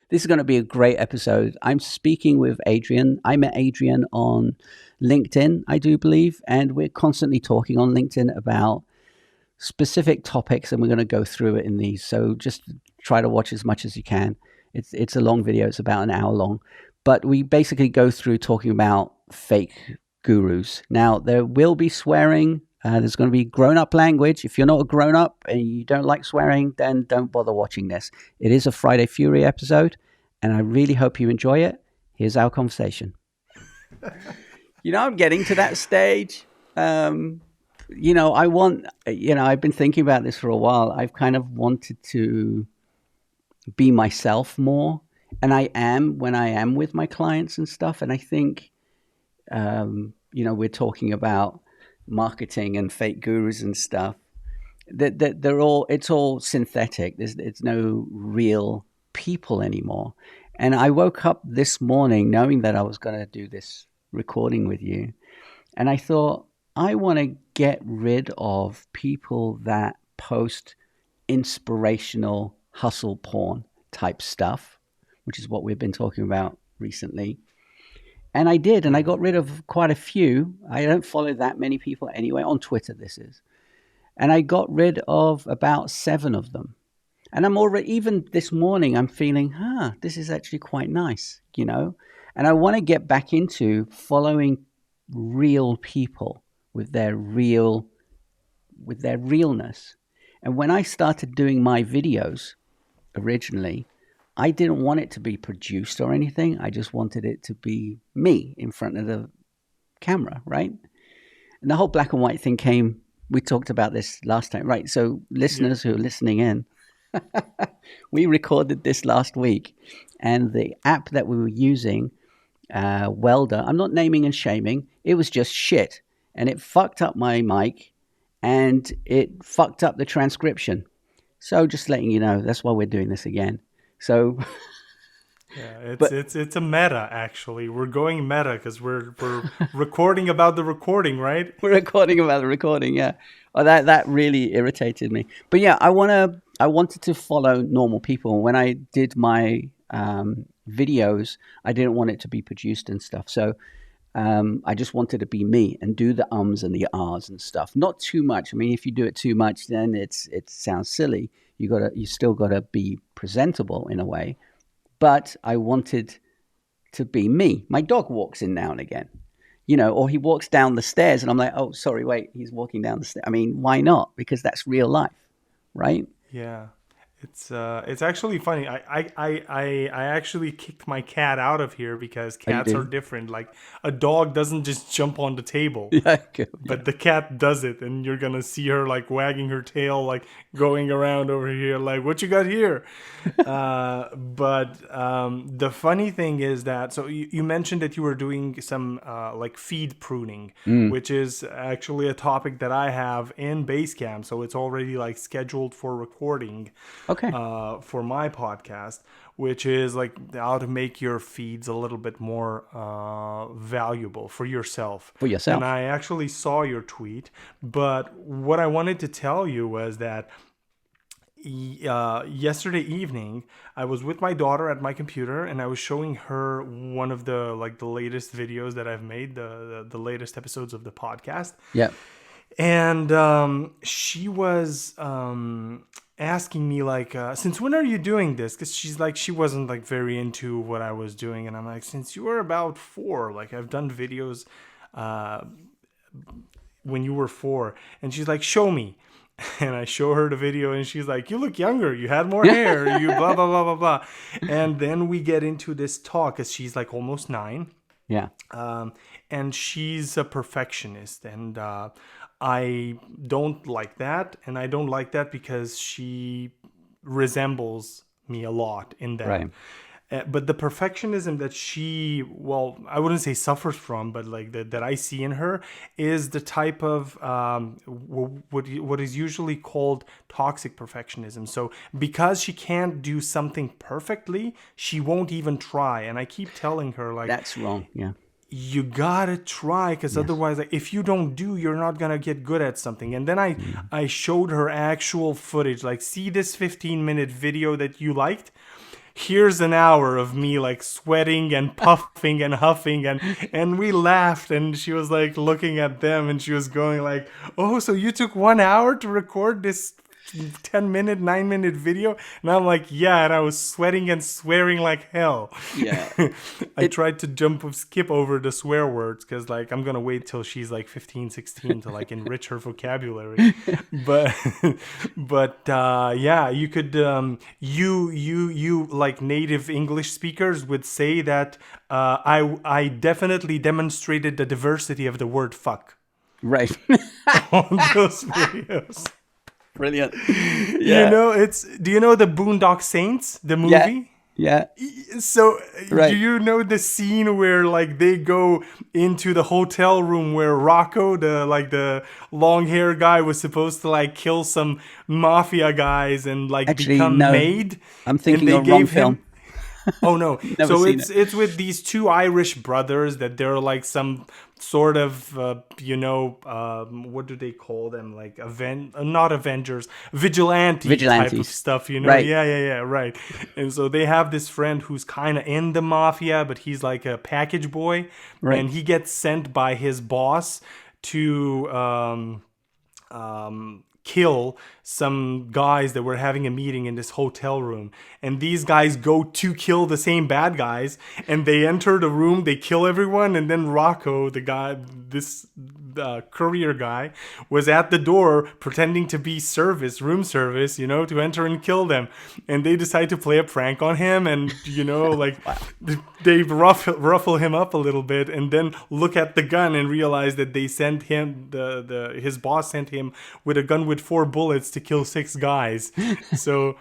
This is going to be a great episode. I'm speaking with Adrian. I met Adrian on LinkedIn, I do believe, and we're constantly talking on LinkedIn about specific topics, and we're going to go through it in these. So just try to watch as much as you can. It's a long video. It's about an hour long. But we basically go through talking about fake gurus. Now, there will be swearing. There's going to be grown-up language. If you're not a grown-up and you don't like swearing, then don't bother watching this. It is a Friday Fury episode, and I really hope you enjoy it. Here's our conversation. I'm getting to that stage. I've been thinking about this for a while. I've kind of wanted to be myself more, and I am when I am with my clients and stuff. And I think, we're talking about marketing and fake gurus and stuff. It's all synthetic. It's no real people anymore. And I woke up this morning knowing that I was going to do this recording with you, and I thought, I want to get rid of people that post inspirational hustle porn type stuff, which is what we've been talking about recently. And I did, and I got rid of quite a few. I don't follow that many people anyway, on Twitter this is. And I got rid of about 7 of them. And I'm already, even this morning, I'm feeling, this is actually quite nice, And I want to get back into following real people with their realness. And when I started doing my videos originally, I didn't want it to be produced or anything. I just wanted it to be me in front of the camera, right? And the whole black and white thing came, we talked about this last time, right? So listeners who are listening in, we recorded this last week, and the app that we were using, Welder, I'm not naming and shaming, it was just shit. And it fucked up my mic, and it fucked up the transcription. So just letting you know, that's why we're doing this again. So yeah, it's a meta, actually. We're going meta because we're recording about the recording, right? We're recording about the recording, yeah. Oh, that really irritated me. But yeah, I wanted to follow normal people. When I did my videos, I didn't want it to be produced and stuff. So I just wanted to be me and do the ums and the ahs and stuff. Not too much. I mean, if you do it too much, then it sounds silly. You still gotta be presentable in a way. But I wanted to be me. My dog walks in now and again, or he walks down the stairs, and I'm like, oh, sorry, wait, he's walking down the stairs. I mean, why not? Because that's real life, right? Yeah. It's actually funny. I actually kicked my cat out of here because cats are different. Like, a dog doesn't just jump on the table, but the cat does it, and you're gonna see her like wagging her tail, like going around over here, like, what you got here? But the funny thing is that, so you mentioned that you were doing some like feed pruning, which is actually a topic that I have in Basecamp. So it's already like scheduled for recording. Okay. For my podcast, which is like how to make your feeds a little bit more valuable for yourself. And I actually saw your tweet, but what I wanted to tell you was that yesterday evening I was with my daughter at my computer, and I was showing her one of the latest videos that I've made, the latest episodes of the podcast. Yeah. And she was asking me like, since when are you doing this? Because she wasn't like very into what I was doing, and I'm like, since you were about 4, like I've done videos when you were 4. And she's like, show me. And I show her the video, and she's like, you look younger, you had more hair, you blah blah blah blah blah. And then we get into this talk, because she's like almost 9. Yeah. And she's a perfectionist, and I don't like that, and I don't like that because she resembles me a lot in that. Right. But the perfectionism that she, well, I wouldn't say suffers from, but like that I see in her is the type of what is usually called toxic perfectionism. So because she can't do something perfectly, she won't even try. And I keep telling her, like, that's wrong. Yeah. You gotta try, because otherwise, like, if you don't do, you're not gonna get good at something. And then I showed her actual footage, like, see this 15-minute video that you liked? here's an hour of me like sweating and puffing and huffing, and we laughed, and she was like looking at them, and she was going like, oh, so you took 1 hour to record this 10-minute, 9-minute video? And I'm like, yeah, and I was sweating and swearing like hell. Yeah. I tried to skip over the swear words because like I'm gonna wait till she's like 15, 16 to like enrich her vocabulary. but yeah, you could you like native English speakers would say that I definitely demonstrated the diversity of the word fuck Right. on those videos. Brilliant. Yeah. You know, do you know the Boondock Saints, the movie? Yeah. So Right. do you know the scene where like they go into the hotel room where Rocco, the long hair guy, was supposed to like kill some mafia guys and like Actually, become no. maid? I'm thinking of wrong film. Oh no! Never So seen it's with these two Irish brothers that they're like some sort of what do they call them, like not Avengers, vigilante type of stuff, you know? Right. Yeah, right. And so they have this friend who's kind of in the mafia, but he's like a package boy, Right. and he gets sent by his boss to kill some guys that were having a meeting in this hotel room, and these guys go to kill the same bad guys, and they enter the room, they kill everyone, and then Rocco, the guy, this courier guy, was at the door pretending to be room service, you know, to enter and kill them, and they decide to play a prank on him, and you know, like they ruffle him up a little bit, and then look at the gun and realize that they sent him his boss sent him with a gun with 4 bullets to kill 6 guys. So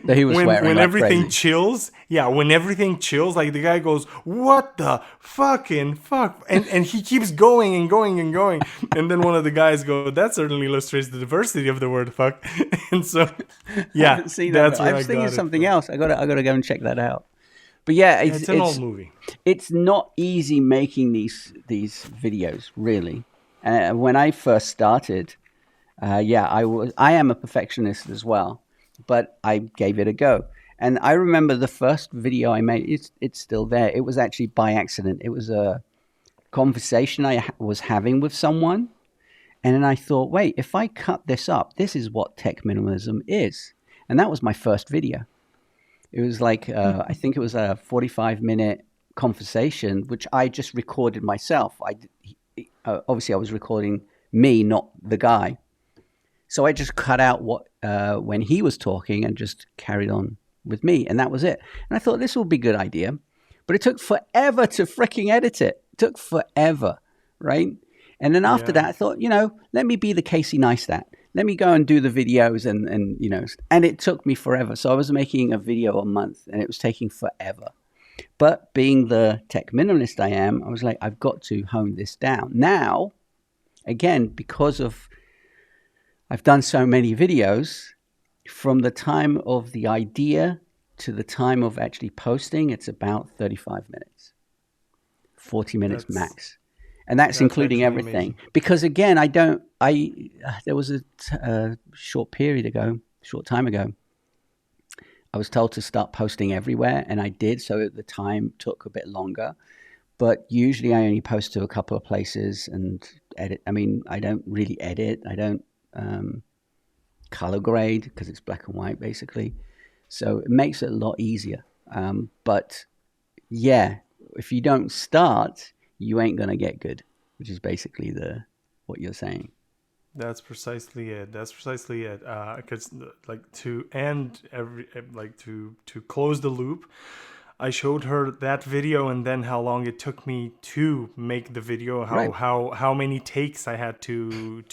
he was when like everything crazy. chills, when everything chills, like the guy goes, "What the fucking fuck?" And he keeps going and going and going. And then one of the guys go, "That certainly illustrates the diversity of the word fuck." And so, yeah, I haven't seen that. I was thinking something else. I gotta go and check that out. But yeah, it's an old movie. It's not easy making these videos, really. When I first started, I am a perfectionist as well, but I gave it a go. And I remember the first video I made, it's still there. It was actually by accident. It was a conversation I was having with someone. And then I thought, wait, if I cut this up, this is what tech minimalism is. And that was my first video. It was like, I think it was a 45-minute conversation, which I just recorded myself. Obviously, I was recording me, not the guy. So I just cut out when he was talking and just carried on with me. And that was it. And I thought this will be a good idea. But it took forever to freaking edit it. It took forever, right? And then after that, I thought, let me be the Casey Neistat. Let me go and do the videos and it took me forever. So I was making a video a month and it was taking forever. But being the tech minimalist I am, I was like, I've got to hone this down. Now, again, because I've done so many videos, from the time of the idea to the time of actually posting, it's about 35 minutes, 40 minutes max. And that's including everything. Amazing. Because again, there was a short time ago, I was told to start posting everywhere, and I did. So the time took a bit longer, but usually I only post to a couple of places and edit. I mean, I don't really edit. I don't color grade because it's black and white basically. So it makes it a lot easier. But yeah, if you don't start, you ain't going to get good, which is basically what you're saying. That's precisely it. Because to end to close the loop, I showed her that video and then how long it took me to make the video, how many takes I had to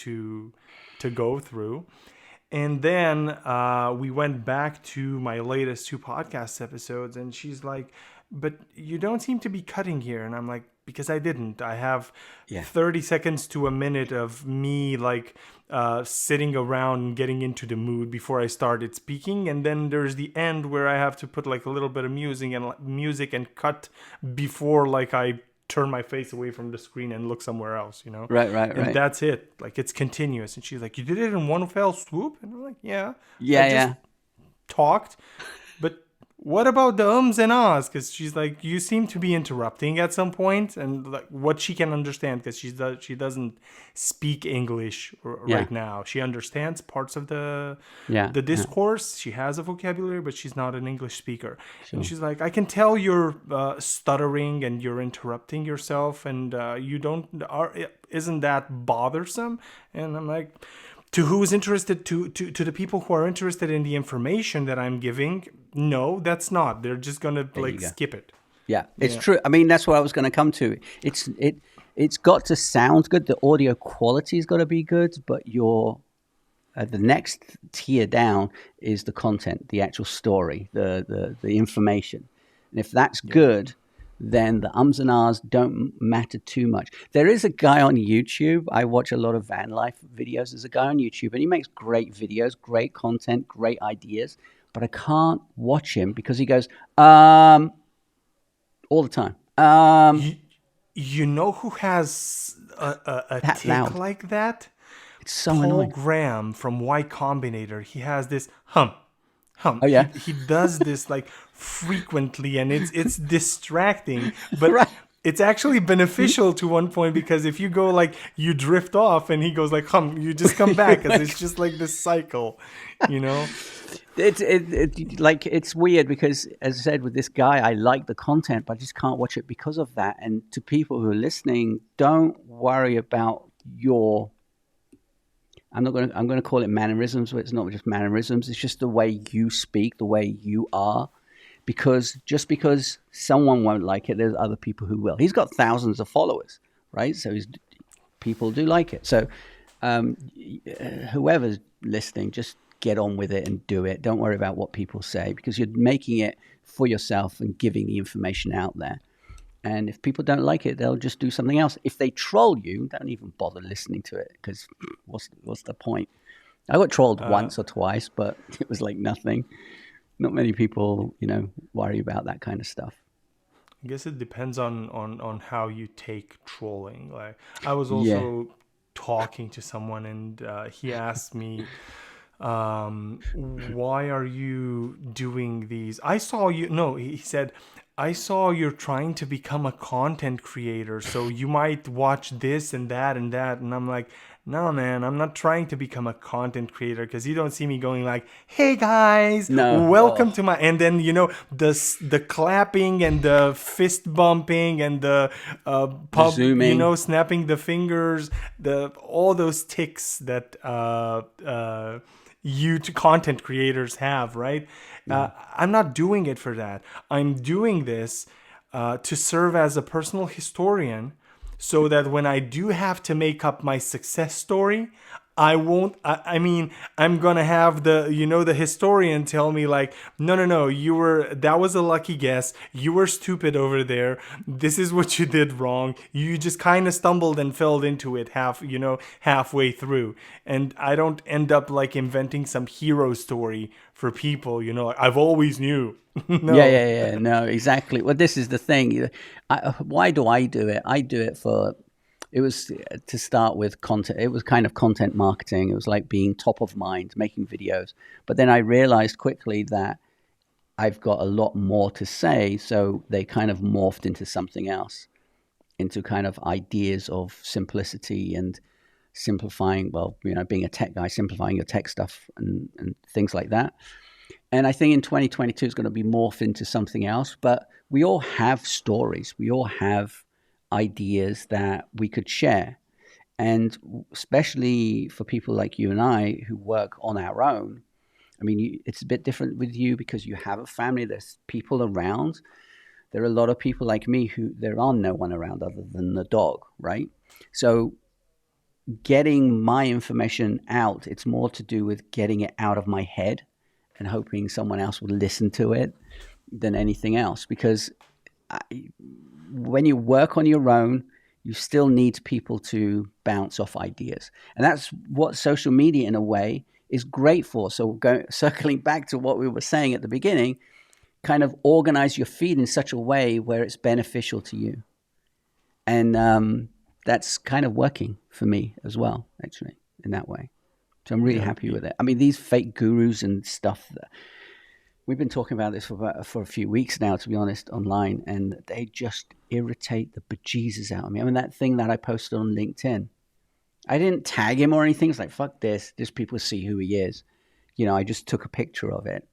go through. And then we went back to my latest 2 podcast episodes, and she's like, "But you don't seem to be cutting here." And I'm like, because I didn't. I have 30 seconds to a minute of me sitting around and getting into the mood before I started speaking. And then there's the end where I have to put like a little bit of music and cut before I turn my face away from the screen and look somewhere else, Right. And that's it. Like, it's continuous. And she's like, "You did it in one fell swoop?" And I'm like, yeah. Yeah. Talked. But what about the ums and ahs? Because she's like, you seem to be interrupting at some point, and like what she can understand, because she doesn't speak English Yeah. right now. She understands parts of Yeah. the Yeah. discourse. She has a vocabulary, but she's not an English speaker. And Sure. she's like, I can tell you're stuttering and you're interrupting yourself, and you don't are isn't that bothersome? And I'm like, to who's interested, to the people who are interested in the information that I'm giving, no, that's not. They're just gonna There you like go. skip it. Yeah, it's Yeah. true. I mean, that's what I was going to come to. It's got to sound good. The audio quality's got to be good, but the next tier down is the content, the actual story, the information. And if that's Yeah. good, then the ums and ahs don't matter too much. There is a guy on YouTube. I watch a lot of van life videos. There's a guy on YouTube, and he makes great videos, great content, great ideas. But I can't watch him because he goes, all the time. You, you know who has a That tick loud. like that? It's so Paul annoying. Graham from Y Combinator. He has this hum, hum. Oh He yeah, he does this like frequently, and it's distracting, but right. it's actually beneficial to one point, because if you go like you drift off and he goes like hum, you just come back, because it's just like this cycle, you know. Like it's weird because, as I said, with this guy, I like the content, but I just can't watch it because of that. And to people who are listening, don't worry about your. I'm going to call it mannerisms, but it's not just mannerisms. It's just the way you speak, the way you are. Because just because someone won't like it, there's other people who will. He's got thousands of followers, right? So people do like it. So um, whoever's listening, just get on with it and do it. Don't worry about what people say, because you're making it for yourself and giving the information out there. And if people don't like it, they'll just do something else. If they troll you, don't even bother listening to it, because what's the point? I got trolled once or twice, but it was like nothing. Not many people, worry about that kind of stuff. I guess it depends on how you take trolling. Like I was Yeah. also talking to someone, and he asked me, why are you doing these? I saw you. No, he said, I saw you're trying to become a content creator, so you might watch this and that and that. And I'm like, no, man, I'm not trying to become a content creator, because you don't see me going like, hey guys, No. welcome Oh, to my, and then, the clapping and the fist bumping and the the pub, zooming. snapping the fingers, all those ticks that content creators have, right? Yeah. I'm not doing it for that. I'm doing this to serve as a personal historian, so that when I do have to make up my success story, I won't. I mean, I'm gonna have the historian tell me like, no, no, no, that was a lucky guess. You were stupid over there. This is what you did wrong. You just kind of stumbled and fell into it halfway through. And I don't end up like inventing some hero story for people. Like, I've always knew. Yeah, No. yeah, yeah. No, exactly. Well, this is the thing. Why do I do it? I do it for. It was to start with content. It was kind of content marketing. It was like being top of mind, making videos. But then I realized quickly that I've got a lot more to say. So they kind of morphed into something else, into kind of ideas of simplicity and simplifying. Well, being a tech guy, simplifying your tech stuff and things like that. And I think in 2022 it's going to be morphed into something else. But we all have stories. We all have ideas that we could share. And especially for people like you and I who work on our own, I mean, it's a bit different with you because you have a family, there's people around. There are a lot of people like me who there are no one around other than the dog, right? So getting my information out, it's more to do with getting it out of my head and hoping someone else will listen to it than anything else. Because when you work on your own, you still need people to bounce off ideas. And that's what social media, in a way, is great for. So circling back to what we were saying at the beginning, kind of organize your feed in such a way where it's beneficial to you. And that's kind of working for me as well, actually, in that way. So I'm really Yeah. happy with it. I mean, these fake gurus and stuff, we've been talking about this for a few weeks now, to be honest, online, and they just irritate the bejesus out of me. I mean, that thing that I posted on LinkedIn, I didn't tag him or anything. It's like, fuck this. Just people see who he is. I just took a picture of it.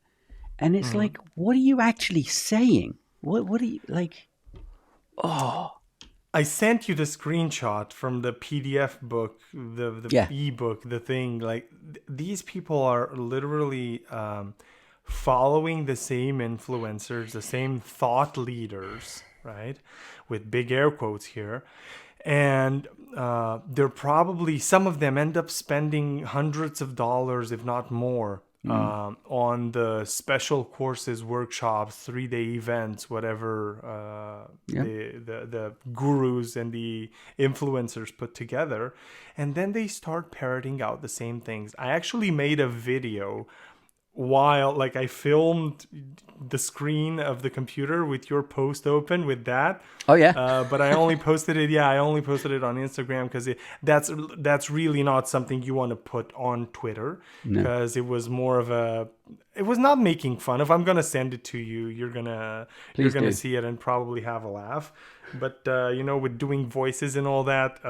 And it's Mm-hmm. like, what are you actually saying? What are you, like, oh. I sent you the screenshot from the PDF book, the Yeah. ebook, the thing. Like these people are literally following the same influencers, the same thought leaders, right? With big air quotes here. And they're probably, some of them end up spending hundreds of dollars, if not more, on the special courses, workshops, 3-day events, whatever Yeah. the gurus and the influencers put together. And then they start parroting out the same things. I actually made a video while, like, I filmed the screen of the computer with your post open with that. Oh, yeah. But I only posted it. Yeah, I only posted it on Instagram because that's really not something you want to put on Twitter, because it was more of a. It was not making fun of. I'm gonna send it to you. You're gonna see it and probably have a laugh. But with doing voices and all that,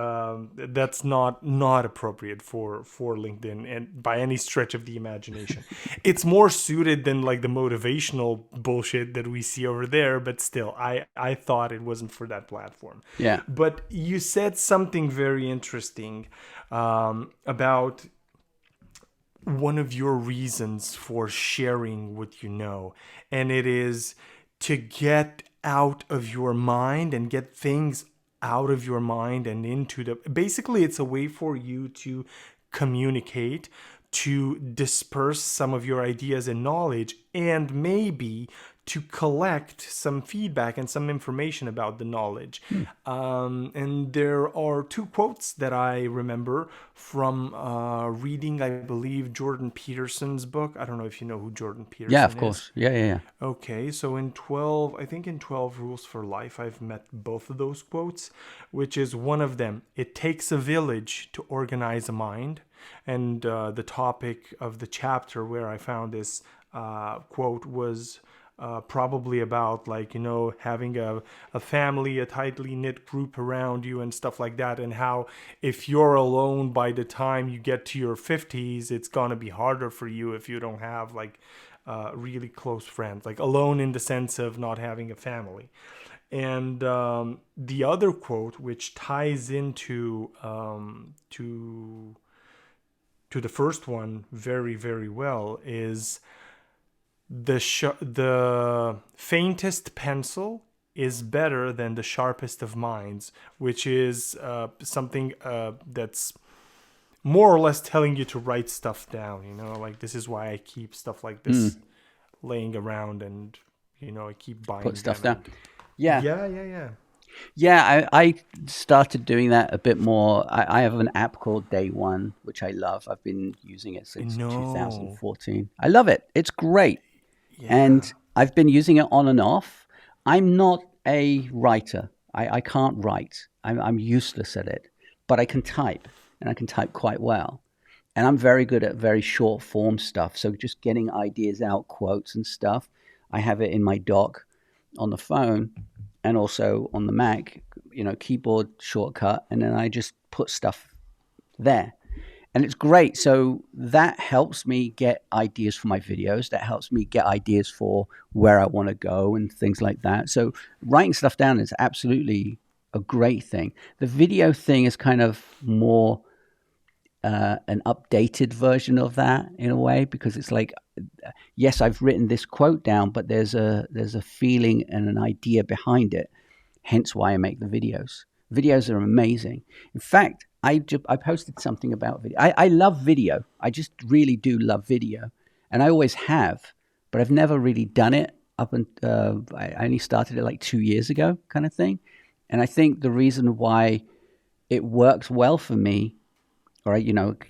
that's not appropriate for LinkedIn, and by any stretch of the imagination. It's more suited than like the motivational bullshit that we see over there. But still, I thought it wasn't for that platform. Yeah. But you said something very interesting about one of your reasons for sharing what you know, and it is to get out of your mind and get things out of your mind and into the, basically it's a way for you to communicate, to disperse some of your ideas and knowledge, and maybe to collect some feedback and some information about the knowledge. And there are two quotes that I remember from reading, I believe, Jordan Peterson's book. I don't know if you know who Jordan Peterson is. Yeah, of course. Yeah. Okay, so in 12 Rules for Life, I've met both of those quotes, which is one of them. It takes a village to organize a mind. And the topic of the chapter where I found this quote was probably about, like, having a family, a tightly knit group around you and stuff like that, and how if you're alone by the time you get to your 50s, it's going to be harder for you if you don't have like really close friends, like alone in the sense of not having a family. And the other quote, which ties into to the first one very, very well, is the faintest pencil is better than the sharpest of minds, which is something that's more or less telling you to write stuff down. Like, this is why I keep stuff like this laying around, and I keep buying Put stuff them. down. Yeah. Yeah. I started doing that a bit more. I have an app called Day One, which I love. I've been using it since 2014. I love it. It's great. Yeah. And I've been using it on and off. I'm not a writer. I can't write. I'm useless at it. But I can type, and I can type quite well. And I'm very good at very short form stuff. So just getting ideas out, quotes and stuff. I have it in my dock on the phone and also on the Mac, keyboard shortcut. And then I just put stuff there. And it's great. So that helps me get ideas for my videos. That helps me get ideas for where I want to go and things like that. So writing stuff down is absolutely a great thing. The video thing is kind of more an updated version of that in a way, because it's like, yes, I've written this quote down, but there's a feeling and an idea behind it. Hence why I make the videos. Videos are amazing. In fact, I posted something about video. I love video. I just really do love video. And I always have, but I've never really done it I only started it like 2 years ago, kind of thing. And I think the reason why it works well for me, or I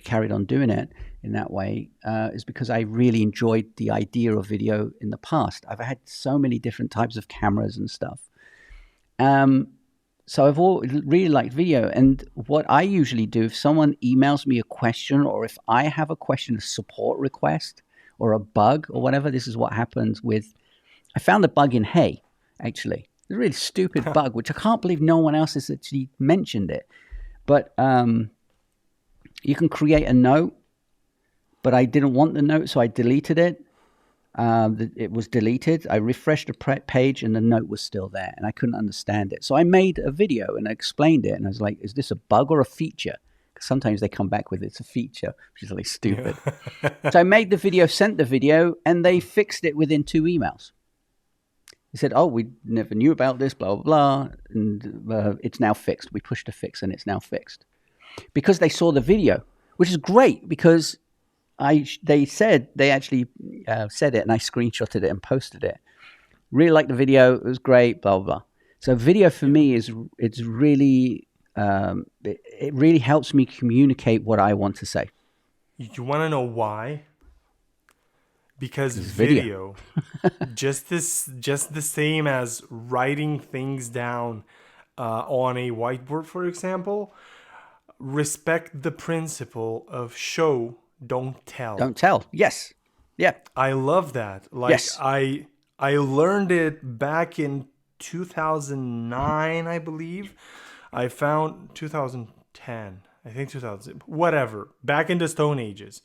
carried on doing it in that way, is because I really enjoyed the idea of video in the past. I've had so many different types of cameras and stuff. So I've really liked video. And what I usually do, if someone emails me a question, or if I have a question, a support request, or a bug or whatever. This is what happens with. I found a bug in hay, actually. It's a really stupid bug, which I can't believe no one else has actually mentioned it. But you can create a note, but I didn't want the note, so I deleted it. It was deleted. I refreshed the page and the note was still there and I couldn't understand it. So I made a video and I explained it and I was like, is this a bug or a feature? Because sometimes they come back with it's a feature, which is really stupid. Yeah. So I made the video, sent the video, and they fixed it within 2 emails. They said, oh, we never knew about this, blah, blah, blah. And it's now fixed. We pushed a fix and it's now fixed. Because they saw the video, which is great because they actually said it and I screenshotted it and posted it. Really liked the video. It was great, blah, blah, blah. So video for me it's really, it really helps me communicate what I want to say. You want to know why? Because video, just the same as writing things down on a whiteboard, for example, respect the principle of show, don't tell. Don't tell. Yes. Yeah. I love that. Like yes. I learned it back in 2009, I believe. I found 2010. I think 2000, whatever, back in the Stone Ages.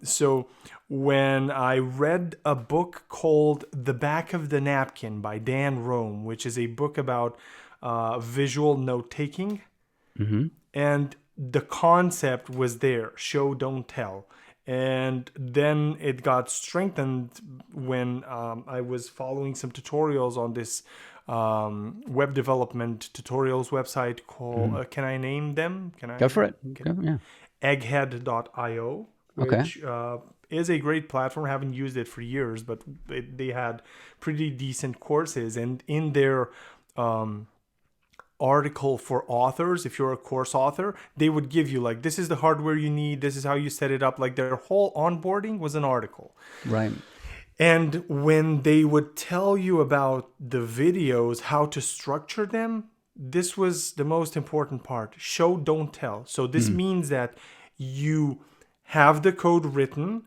So when I read a book called The Back of the Napkin by Dan Rome, which is a book about visual note-taking, and the concept was there, show, don't tell. And then it got strengthened when I was following some tutorials on this web development tutorials website called, can I name them? Can I go for it? Yeah. Egghead.io, which is a great platform. I haven't used it for years, but they had pretty decent courses. And in their article for authors, if you're a course author, they would give you like, this is the hardware you need, this is how you set it up. Like their whole onboarding was an article. Right. And when they would tell you about the videos, how to structure them, this was the most important part. Show, don't tell. So this means that you have the code written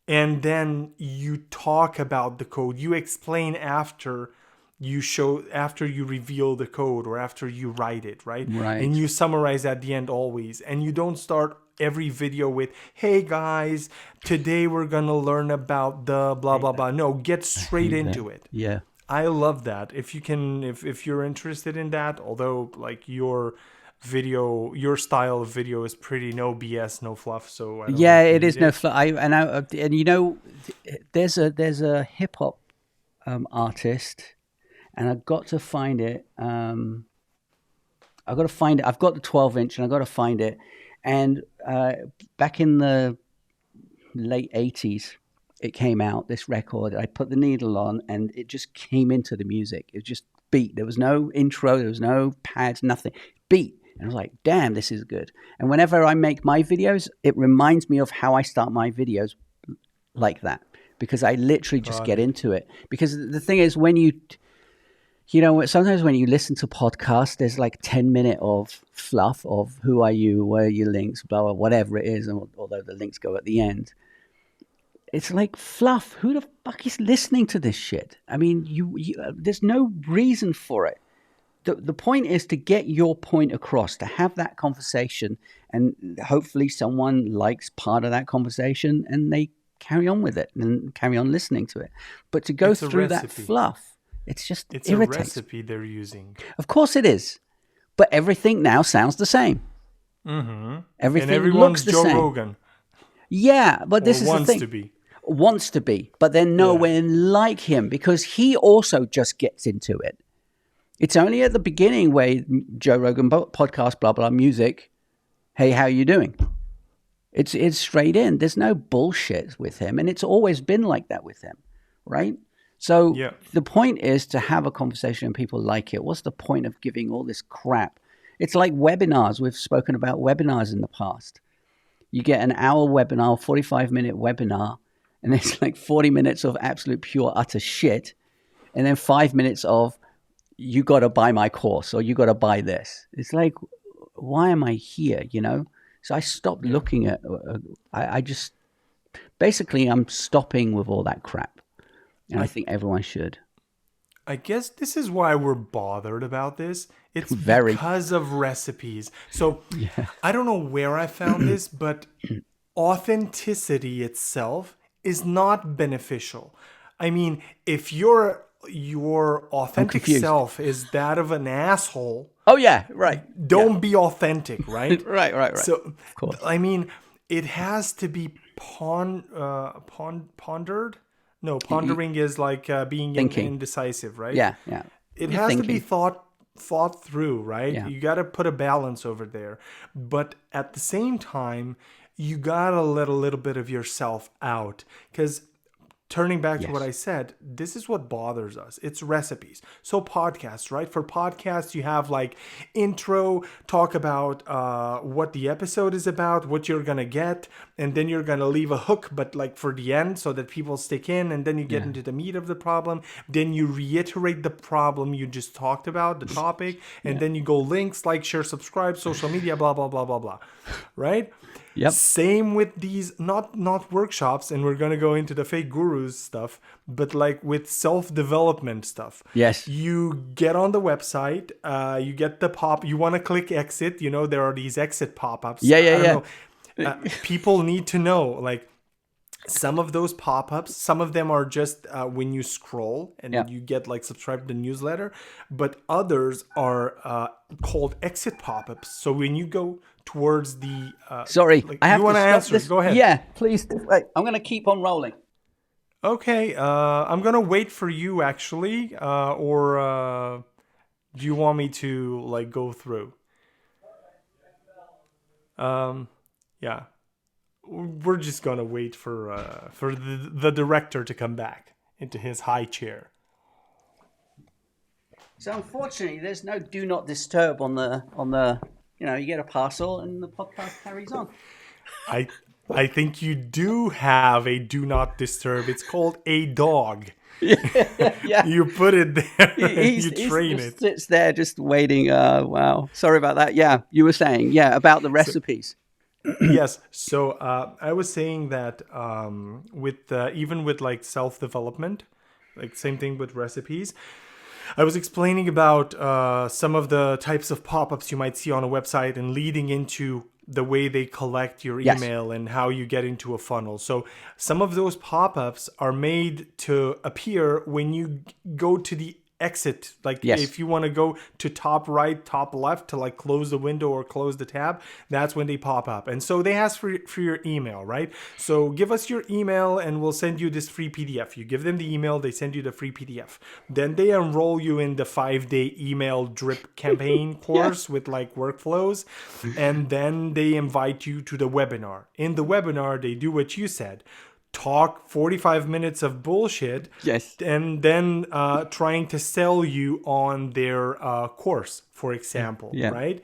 and then you talk about the code. You explain after you show, after you reveal the code or after you write it, right? Right. And you summarize at the end always. And you don't start every video with, hey guys, today we're gonna learn about the blah blah blah. No, get straight into it. Yeah, I love that. If you can, if you're interested in that, although like your video, your style of video is pretty no BS, no fluff. So I don't yeah, it is no fluff. And you know, there's a hip hop artist, and I've got to find it. I've got to find it. I've got the 12-inch, and I've got to find it. And back in the late 80s, it came out, this record. I put the needle on, and it just came into the music. It was just beat. There was no intro. There was no pads, nothing. Beat. And I was like, damn, this is good. And whenever I make my videos, it reminds me of how I start my videos like that. Because I literally just get into it. Because the thing is, when you know, sometimes when you listen to podcasts, there's like 10 minutes of fluff of who are you, where are your links, blah, blah, whatever it is. And although the links go at the end, it's like fluff. Who the fuck is listening to this shit? I mean, there's no reason for it. The point is to get your point across, to have that conversation, and hopefully someone likes part of that conversation and they carry on with it and carry on listening to it. But to go through that fluff, it's irritating. A recipe they're using. Of course it is. But everything now sounds the same. Mm-hmm. Everything looks the same. Joe Rogan. Yeah, but this is the thing. Wants to be. But they're nowhere like him because he also just gets into it. It's only at the beginning where Joe Rogan podcast, blah, blah, music. Hey, how you doing? It's straight in. There's no bullshit with him. And it's always been like that with him. Right? So the point is to have a conversation and people like it. What's the point of giving all this crap? It's like webinars. We've spoken about webinars in the past. You get an hour webinar, 45-minute webinar, and it's like 40 minutes of absolute pure utter shit. And then 5 minutes of, you got to buy my course or you got to buy this. It's like, why am I here, you know? So I stopped looking at, basically, I'm stopping with all that crap. And I think everyone should. I guess this is why we're bothered about this. It's Very. because of recipes. So I don't know where I found this, but authenticity itself is not beneficial. I mean, if your authentic self is that of an asshole, oh yeah, right. Don't be authentic, right? right. So, of course. I mean, it has to be pondered. No, pondering is like being indecisive, right? Yeah. It has to be thought through, right? Yeah. You got to put a balance over there. But at the same time, you got to let a little bit of yourself out, because turning back to what I said, this is what bothers us. It's recipes. So podcasts, right? For podcasts, you have like intro, talk about what the episode is about, what you're going to get, and then you're going to leave a hook, but like for the end so that people stick in, and then you get into the meat of the problem. Then you reiterate the problem you just talked about, the topic, and then you go links, like, share, subscribe, social media, blah, blah, blah, blah, blah. Right? Yep. Same with these, not workshops, and we're going to go into the fake gurus stuff, but like with self-development stuff. Yes. You get on the website, you get the you want to click exit, there are these exit pop-ups. Yeah. People need to know, like, some of those pop-ups, some of them are just when you scroll and you get like subscribed to the newsletter, but others are called exit pop-ups. So when you go towards the sorry, like, I have you want to answer this. Go ahead. Yeah, please. Wait, I'm going to keep on rolling. Okay, I'm going to wait for you actually, or do you want me to like go through? Yeah. We're just gonna wait for the director to come back into his high chair. So unfortunately, there's no do not disturb on the you get a parcel and the podcast carries on. I think you do have a do not disturb. It's called a dog. Yeah. You put it there. You train it. Sits there just waiting. Wow. Sorry about that. Yeah, you were saying about the recipes. Yes. So I was saying that with even with like self-development, like same thing with recipes. I was explaining about some of the types of pop-ups you might see on a website and leading into the way they collect your email and how you get into a funnel. So some of those pop-ups are made to appear when you go to the exit, like if you want to go to top right, top left to like close the window or close the tab, that's when they pop up. And so they ask for your email, right? So give us your email and we'll send you this free PDF. You give them the email, they send you the free PDF. Then they enroll you in the 5-day email drip campaign course with like workflows. And then they invite you to the webinar. In the webinar, they do what you said. Talk 45 minutes of bullshit, and then trying to sell you on their course, for example, right?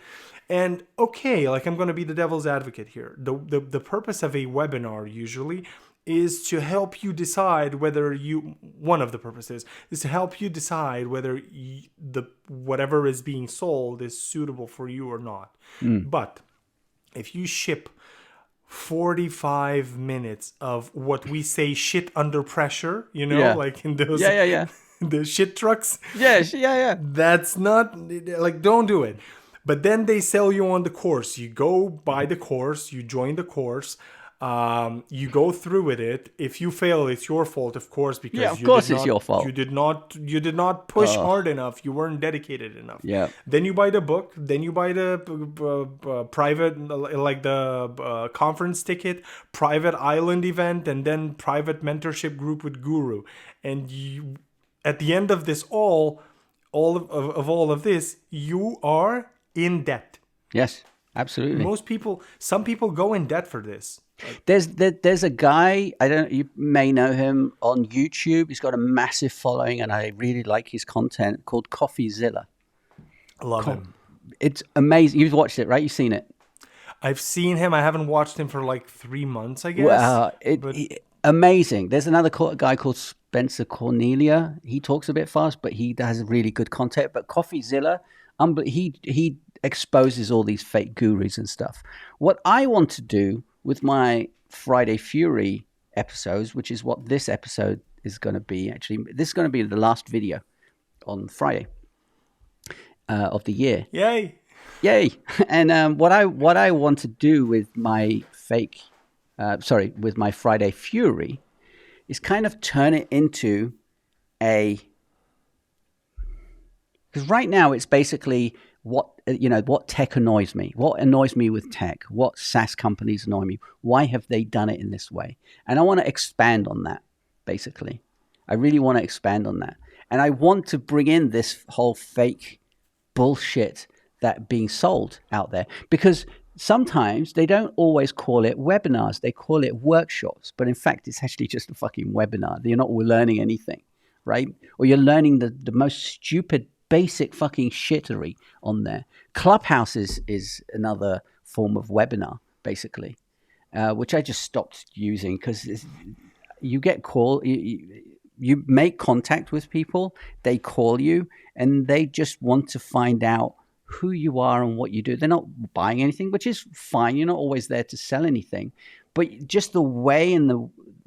And okay, like I'm going to be the devil's advocate here. The purpose of a webinar usually is to help you decide whether one of the purposes is to help you decide whether the whatever is being sold is suitable for you or not. But if you ship 45 minutes of what we say shit under pressure, like in those the shit trucks. Yeah. That's not like, don't do it. But then they sell you on the course. You go buy the course, you join the course, you go through with it. If you fail, it's your fault, of course, because it's your fault. You did not push hard enough. You weren't dedicated enough. Yeah. Then you buy the book. Then you buy the private, like the conference ticket, private island event, and then private mentorship group with Guru. And you, at the end of this all of this, you are in debt. Yes, absolutely. Some people go in debt for this. There's a guy, you may know him on YouTube. He's got a massive following, and I really like his content, called CoffeeZilla. I love him. It's amazing. You've watched it, right? You've seen it. I've seen him. I haven't watched him for like 3 months, I guess. Well, amazing. There's another guy called Spencer Cornelia. He talks a bit fast, but he has really good content. But CoffeeZilla, he exposes all these fake gurus and stuff. What I want to do with my Friday Fury episodes, which is what this episode is going to be. Actually, this is going to be the last video on Friday of the year. Yay! And what I want to do with my with my Friday Fury is kind of turn it into because right now it's basically what tech annoys me. What annoys me with tech? What SaaS companies annoy me? Why have they done it in this way? And I want to expand on that, basically. I really want to expand on that. And I want to bring in this whole fake bullshit that being sold out there, because sometimes they don't always call it webinars. They call it workshops. But in fact, it's actually just a fucking webinar. You're not learning anything, right? Or you're learning the most stupid, basic fucking shittery on there. Clubhouse is another form of webinar, basically, which I just stopped using because you get called. You make contact with people, they call you, and they just want to find out who you are and what you do. They're not buying anything, which is fine. You're not always there to sell anything. But just the way and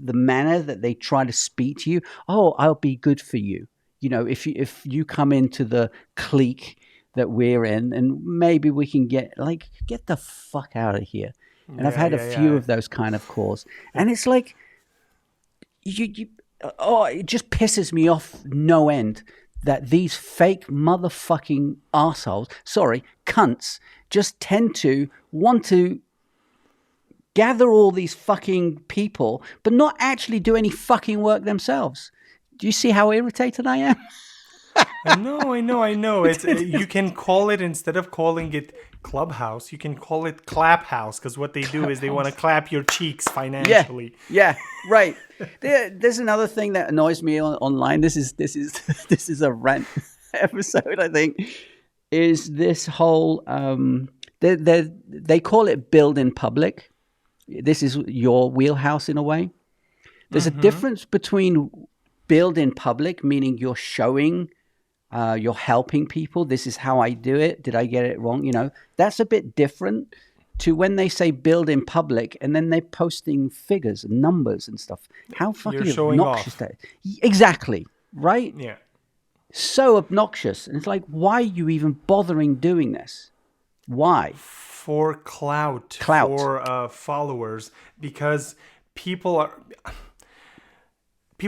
the manner that they try to speak to you, oh, I'll be good for you. If you come into the clique that we're in, and maybe we can get the fuck out of here. And I've had a few of those kind of calls. And it's like, it just pisses me off no end that these fake motherfucking arseholes, cunts, just tend to want to gather all these fucking people, but not actually do any fucking work themselves. Do you see how irritated I am? I know. It's you can call it, instead of calling it Clubhouse, you can call it Clap House, because what they do is they want to clap your cheeks financially. Yeah, right. There's another thing that annoys me online. This is a rant episode, I think. Is this whole they call it build in public. This is your wheelhouse in a way. There's a difference between build in public, meaning you're showing. You're helping people. This is how I do it. Did I get it wrong? That's a bit different to when they say build in public and then they're posting figures and numbers and stuff. How fucking obnoxious that is. Exactly. Right? Yeah. So obnoxious. And it's like, why are you even bothering doing this? Why? For clout. For followers. Because people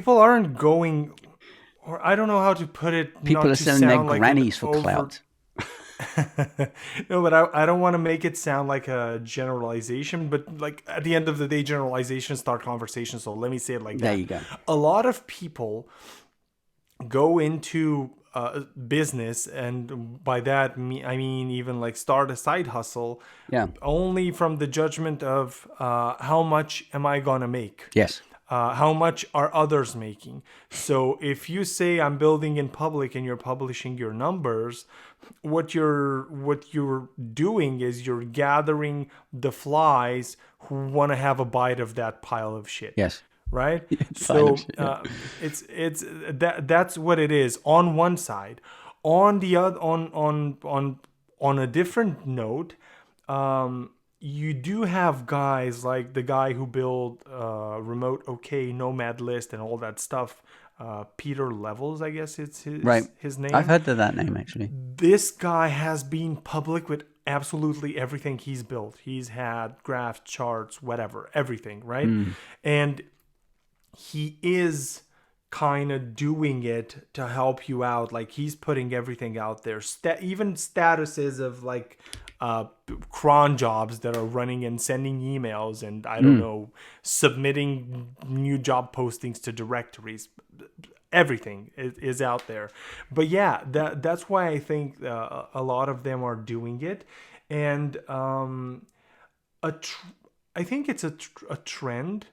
aren't going... Or I don't know how to put it. People are selling their grannies for clout. No, but I don't want to make it sound like a generalization. But like at the end of the day, generalizations start conversations. So let me say it like that. There you go. A lot of people go into business, and by that I mean even like start a side hustle. Yeah. Only from the judgment of how much am I gonna make? Yes. How much are others making? So if you say I'm building in public and you're publishing your numbers, what you're doing is you're gathering the flies who want to have a bite of that pile of shit. Yes. Right? So it's that's what it is on one side. On the other, on a different note, you do have guys like the guy who built Remote OK, Nomad List, and all that stuff. Peter Levels, I guess it's his name. I've heard of that name, actually. This guy has been public with absolutely everything he's built. He's had graphs, charts, whatever, everything, right? And he is kind of doing it to help you out. Like he's putting everything out there. Even statuses of like... cron jobs that are running and sending emails and I don't know, submitting new job postings to directories. Everything is out there. But yeah, that's why I think a lot of them are doing it. And I think it's a trend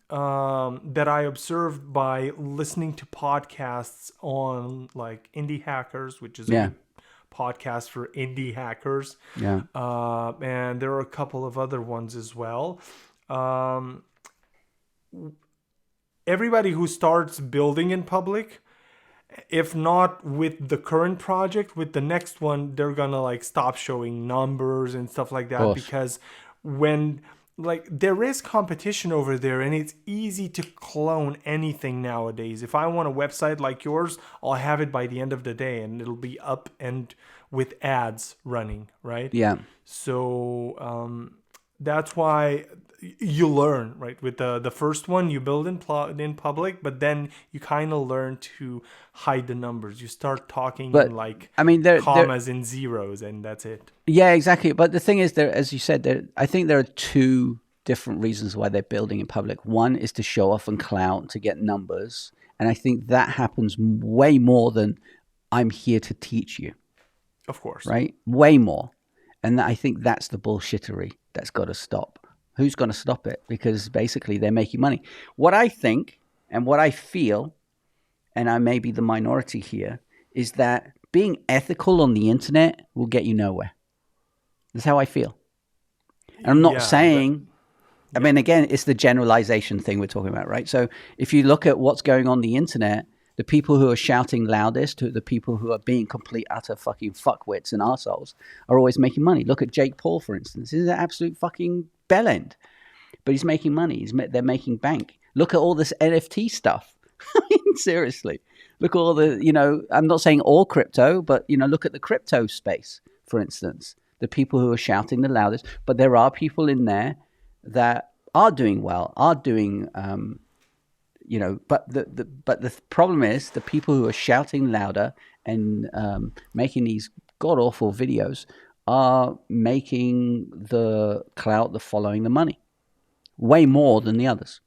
that I observed by listening to podcasts on like Indie Hackers, which is a podcast for indie hackers. Yeah. And there are a couple of other ones as well. Everybody who starts building in public, if not with the current project, with the next one, they're gonna like stop showing numbers and stuff like that, because when like there is competition over there, and it's easy to clone anything nowadays. If I want a website like yours, I'll have it by the end of the day, and it'll be up and with ads running, right? Yeah. So that's why you learn, right? With the first one, you build in public, but then you kind of learn to hide the numbers. You start talking in But like I mean, there. commas and zeros, and that's it. Yeah, exactly. But the thing is, there, as you said, I think there are two different reasons why they're building in public. One is to show off and clout to get numbers, and I think that happens way more than I'm here to teach you, Of course. right? Way more, and I think that's the bullshittery that's got to stop. Who's going to stop it? Because basically they're making money. What I think and what I feel, and I may be the minority here, is that being ethical on the internet will get you nowhere. That's how I feel. And I'm not saying, I mean, again, it's the generalization thing we're talking about, right? So if you look at what's going on the internet, the people who are shouting loudest, the people who are being complete, utter fucking fuckwits and arseholes are always making money. Look at Jake Paul, for instance. He's an absolute fucking bellend, but he's making money. They're making bank. Look at all this NFT stuff. I mean, seriously. Look at all the, I'm not saying all crypto, but, look at the crypto space, for instance. The people who are shouting the loudest, but there are people in there that are doing well, are doing, but the problem is the people who are shouting louder and making these god awful videos are making the clout, the following, the money, way more than the others.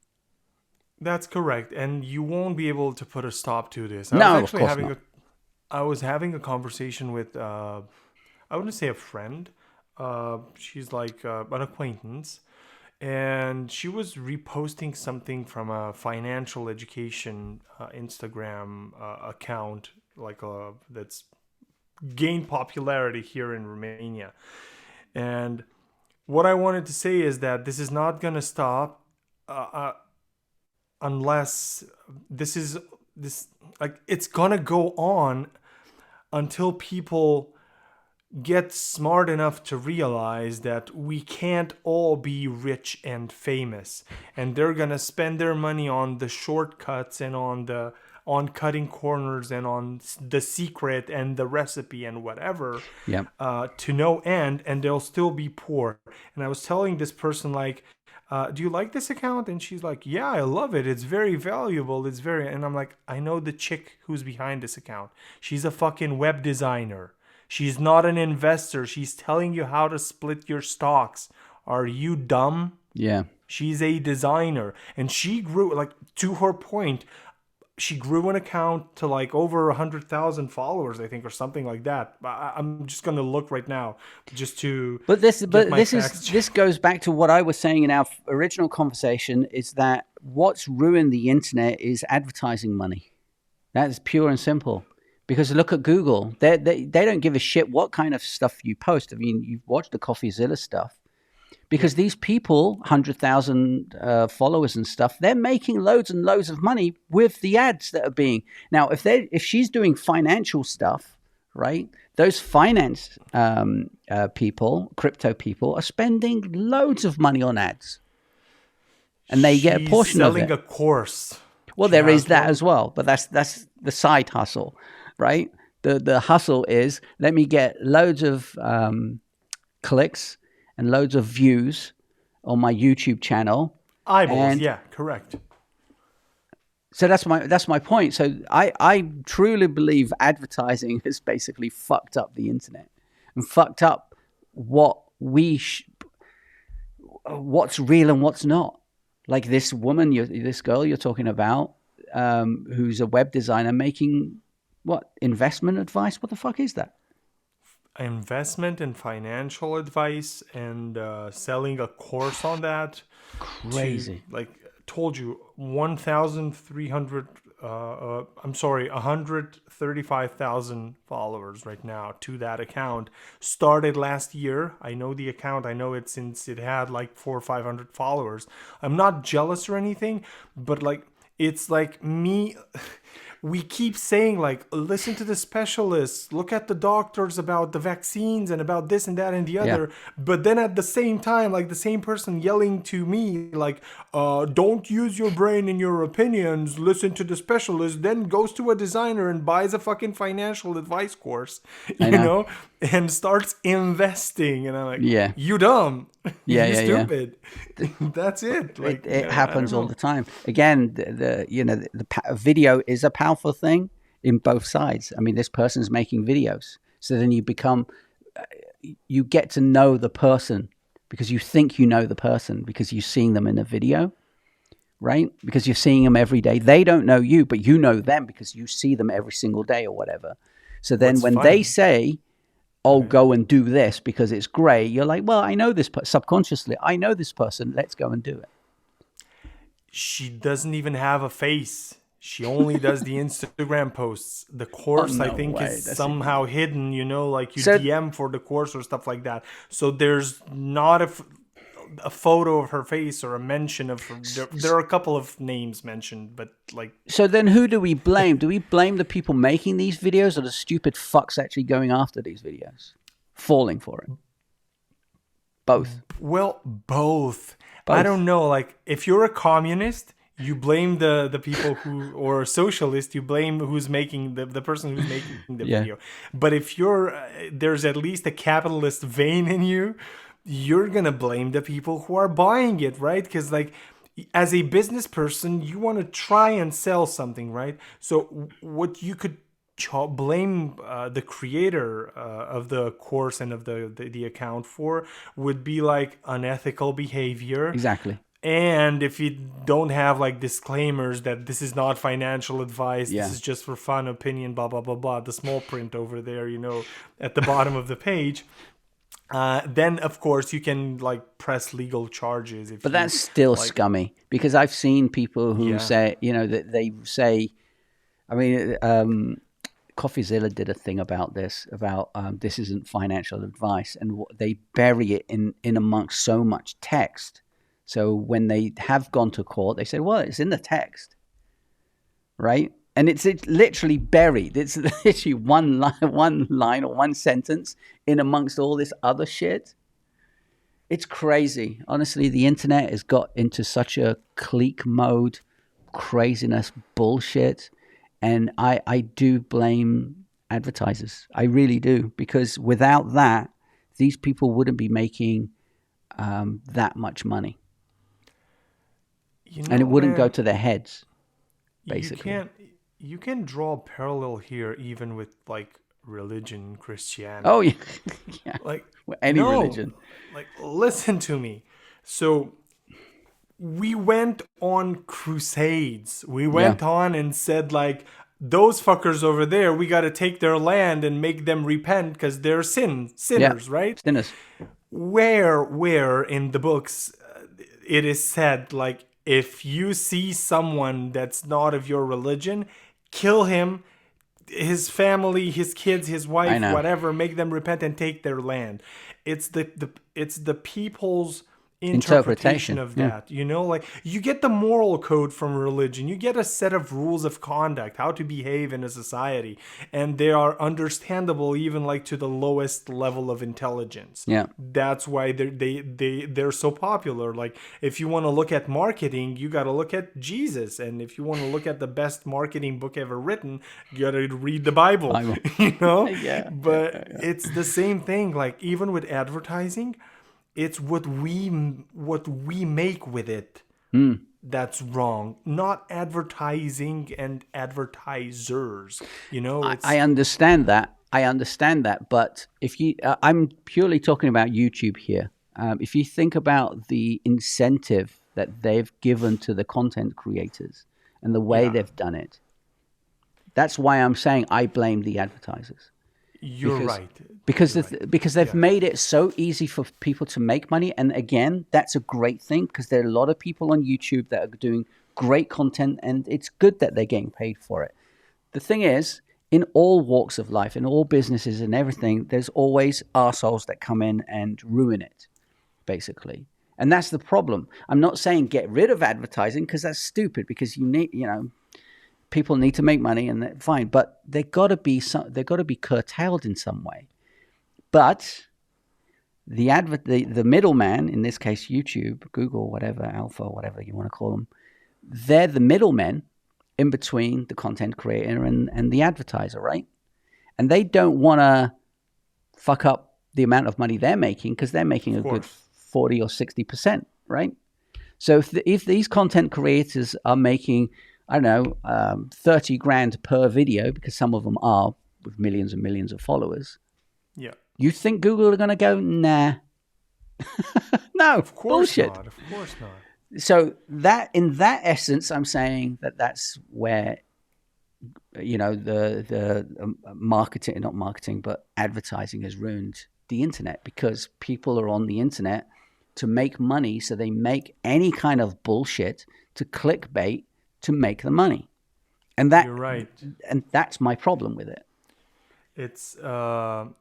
That's correct, and you won't be able to put a stop to this. No, of course not. I was having a conversation with I wouldn't say a friend. She's like an acquaintance, and she was reposting something from a financial education Instagram account, like that's gained popularity here in Romania. And what I wanted to say is that this is not gonna stop unless this like it's gonna go on until people get smart enough to realize that we can't all be rich and famous, and they're gonna spend their money on the shortcuts and on cutting corners and on the secret and the recipe and whatever, to no end, and they'll still be poor. And I was telling this person, like, do you like this account? And she's like, yeah, I love it. It's very valuable. And I'm like, I know the chick who's behind this account. She's a fucking web designer. She's not an investor. She's telling you how to split your stocks. Are you dumb? Yeah. She's a designer. And she grew, like, to her point, she grew an account to like over 100,000 followers, I think, or something like that. I'm just going to look right now just to. But this goes back to what I was saying in our original conversation, is that what's ruined the internet is advertising money. That is pure and simple. Because look at Google. They don't give a shit what kind of stuff you post. I mean, you've watched the CoffeeZilla stuff. Because these people, 100,000 followers and stuff, they're making loads and loads of money with the ads that are being. Now, if she's doing financial stuff, right, those finance people, crypto people, are spending loads of money on ads. And they get a portion of it. She's selling a course. Well, there is that as well, but that's the side hustle, right? The hustle is, let me get loads of clicks and loads of views on my YouTube channel. Eyeballs, yeah, correct. So that's my point. So I truly believe advertising has basically fucked up the internet and fucked up what's real and what's not. Like this woman, this girl you're talking about, who's a web designer making investment advice? What the fuck is that? Investment and financial advice, and selling a course on that. Crazy. Told you, 135,000 followers right now to that account. Started last year. I know the account. I know it since it had like 400 or 500 followers. I'm not jealous or anything, but like, it's like me. we keep saying like, listen to the specialists, look at the doctors about the vaccines and about this and that and the other. But then at the same time, like the same person yelling to me like, don't use your brain in your opinions, listen to the specialist, then goes to a designer and buys a fucking financial advice course, you know, and starts investing. And I'm like, you dumb. You stupid. That's it. Like it happens all the time. Again, the video is a powerful thing in both sides. I mean, this person's making videos, so then you get to know the person because you think you know the person because you're seeing them in a video, right? Because you're seeing them every day. They don't know you, but you know them because you see them every single day or whatever. So then when they say, oh, go and do this because it's great, you're like, well, I know this subconsciously. I know this person. Let's go and do it. She doesn't even have a face. She only does the Instagram posts. The course, I think, is somehow hidden, you know, like you DM for the course or stuff like that. So there's not a photo of her face or a mention of her. There are a couple of names mentioned, but like... So then who do we blame? Do we blame the people making these videos or the stupid fucks actually going after these videos? Falling for it? Both. Well, both. I don't know. Like, if you're a communist, you blame the people who, or a socialist, you blame who's making the person who's making the video. But if you're, there's at least a capitalist vein in you, you're going to blame the people who are buying it, right? Because like, as a business person, you want to try and sell something, right? So what you could blame the creator of the course and of the account for would be like unethical behavior. Exactly. And if you don't have like disclaimers that this is not financial advice, this is just for fun, opinion, blah, blah, blah, blah, the small print over there, you know, at the bottom of the page, then of course you can like press legal charges. But that's still scummy because I've seen people who say, you know, that they say, I mean, CoffeeZilla did a thing about this, about this isn't financial advice, and they bury it in amongst so much text. So when they have gone to court, they say, well, it's in the text, right? And it's literally buried. It's literally one line or one sentence in amongst all this other shit. It's crazy. Honestly, the internet has got into such a clique mode, craziness, bullshit. And I do blame advertisers. I really do. Because without that, these people wouldn't be making that much money. You know, and it wouldn't go to their heads, basically. You can draw a parallel here even with like religion, Christianity. Oh, yeah. Like any religion. Like, listen to me. So we went on crusades. We went on and said like, those fuckers over there, we got to take their land and make them repent because they're sinners, right? Sinners. Where in the books it is said like, if you see someone that's not of your religion, kill him, his family, his kids, his wife, whatever, make them repent and take their land. It's the people's interpretation of that. You know, like you get the moral code from religion, you get a set of rules of conduct, how to behave in a society, and they are understandable even like to the lowest level of intelligence. That's why they're so popular. Like if you want to look at marketing, you got to look at Jesus, and if you want to look at the best marketing book ever written, you got to read the Bible. You know. But it's the same thing. Like even with advertising, it's what we make with it that's wrong, not advertising and advertisers. You know, I understand that. But if you, I'm purely talking about YouTube here. If you think about the incentive that they've given to the content creators and the way they've done it, that's why I'm saying I blame the advertisers. You're right. Because they've made it so easy for people to make money. And again, that's a great thing because there are a lot of people on YouTube that are doing great content and it's good that they're getting paid for it. The thing is, in all walks of life, in all businesses and everything, there's always arseholes that come in and ruin it, basically. And that's the problem. I'm not saying get rid of advertising because that's stupid because you need, you know, people need to make money, and fine, but they got to be curtailed in some way. But the middleman, in this case YouTube, Google, whatever, Alpha, whatever you want to call them, they're the middlemen in between the content creator and the advertiser, right? And they don't want to fuck up the amount of money they're making, because they're making a good 40 or 60%, right? So if these content creators are making, I don't know, 30 grand per video, because some of them are with millions and millions of followers. Yeah. You think Google are going to go, nah? No, of course bullshit. Not. Of course not. So that, in that essence, I'm saying that's where, the marketing, not marketing, but advertising has ruined the internet, because people are on the internet to make money. So they make any kind of bullshit to clickbait to make the money. And that, you're right. And that's my problem with it. It's what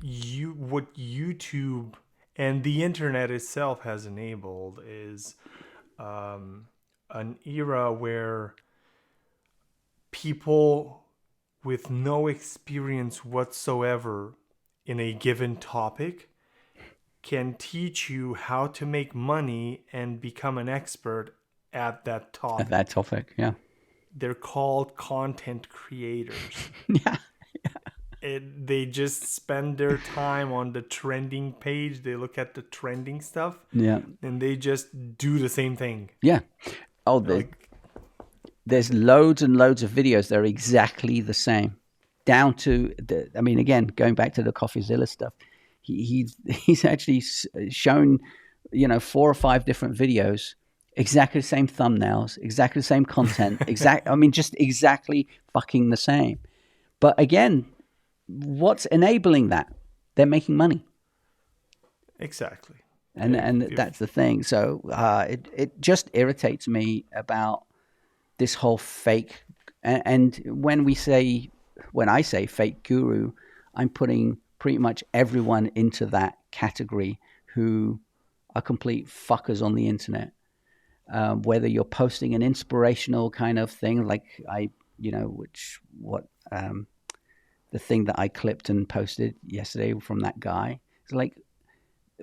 YouTube and the internet itself has enabled is an era where people with no experience whatsoever in a given topic can teach you how to make money and become an expert at that topic. At that topic, yeah. They're called content creators. Yeah. They just spend their time on the trending page. They look at the trending stuff. Yeah. And they just do the same thing. Yeah. Oh, there's loads and loads of videos that are exactly the same. Down to, again, going back to the CoffeeZilla stuff, he's actually shown, 4 or 5 different videos, exactly the same thumbnails, exactly the same content, just exactly fucking the same. But again, what's enabling that? They're making money. Exactly. And that's the thing. So it just irritates me about this whole fake. And when I say fake guru, I'm putting pretty much everyone into that category who are complete fuckers on the internet. Whether you're posting an inspirational kind of thing, like the thing that I clipped and posted yesterday from that guy, it's like,